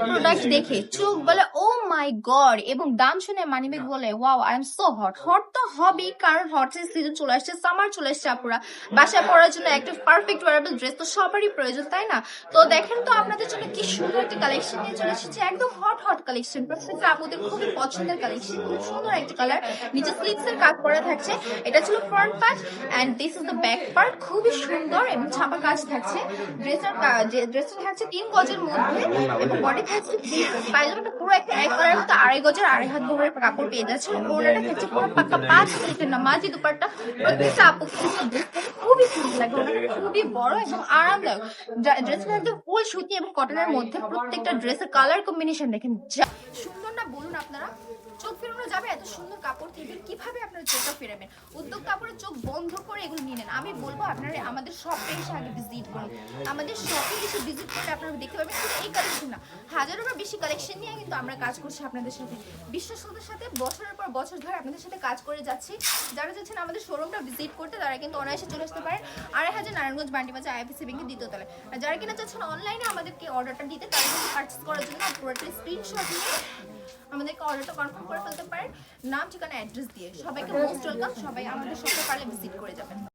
Product দেখে চোখ বলে ও মাই গড, এবং দাম শুনে মানিমেক বলে wow I am so hot. Hot তো হবেই, কারণ হট সিজন চলে আসছে, সামার চলে আসছে আপুরা, বাসায় পরার জন্য একটা পারফেক্ট ওয়ারেবল ড্রেস তো সবারই প্রয়োজন, তাই না? তো দেখেন তো আপনাদের জন্য কি সুন্দর একটা কালেকশন নিয়ে চলে এসেছে, একদম হট হট কালেকশন, প্রত্যেকটা আপুদের খুবই পছন্দের কালেকশন, খুব সুন্দর একটা কালার, নিচে স্লিভস এর কাজ করা থাকছে। এটা ছিল front part and this is the back part, খুবই সুন্দর এবং ছাপা কাজ থাকছে। ড্রেসটা থাকছে 3 গজের মধ্যে এবং বডি থাকছে পায়জামাটা পুরো একটা এক কালারের মতো 2.5 গজের 2.5 হাত বহরের কাপড় পেয়ে যাচ্ছে। ওড়নাটা থাকছে পুরো পাক্কা 5 মিনিটের নামাজি দুপাট্টা, প্রত্যেকটা আপু খুবই সুন্দর লাগে, ওনাটা খুবই বড় এবং আরামদায়ক। ড্রেসটা একদম ফুল সুতি এবং কটনের মধ্যে, প্রত্যেকটা ড্রেসের কালার কম্বিনেশন দেখেন যা সুন্দর না, বলুন আপনারা চোখ ফেরানো যাবে এত সুন্দর কাপড় থেকে, কিভাবে আপনারা চোখটা ফেরাবেন? উদ্যোগ কাপড়ের চোখ বন্ধ করে এগুলো নিয়ে নেন। আমি বলবো আপনারা আমাদের শপে এসে আগে ভিজিট করুন, আমাদের শপে এসে ভিজিট করে আপনারা দেখতে পাবেন শুধু এই কালেকশন না, হাজারেরও বেশি কালেকশন নিয়ে কিন্তু আমরা কাজ করছি আপনাদের সাথে, বিশ্বস্ততার সাথে বছরের পর বছর ধরে আপনাদের সাথে কাজ করে যাচ্ছি। যারা যাচ্ছেন আমাদের শোরুমটা ভিজিট করতে, তারা কিন্তু অনায়াসে চলে আসতে পারেন 2.5 নারায়ণগঞ্জ বান্ডি বাজার আইএফএসি ব্যাংকের দ্বিতীয় তলায়। আর যারা কিনা চাচ্ছেন অনলাইনে আমাদেরকে অর্ডারটা দিতে, তারা কিন্তু পারচেস করার জন্য পুরোটা স্ক্রিনশট নিয়ে আমাদেরকে অর্ডারটা কনফার্ম করে ফেলতে পারেন, নাম ঠিকানা অ্যাড্রেস দিয়ে। সবাইকে মোস্ট ওয়েলকাম, সবাই আমাদের শপে পারলে ভিজিট করে যাবেন।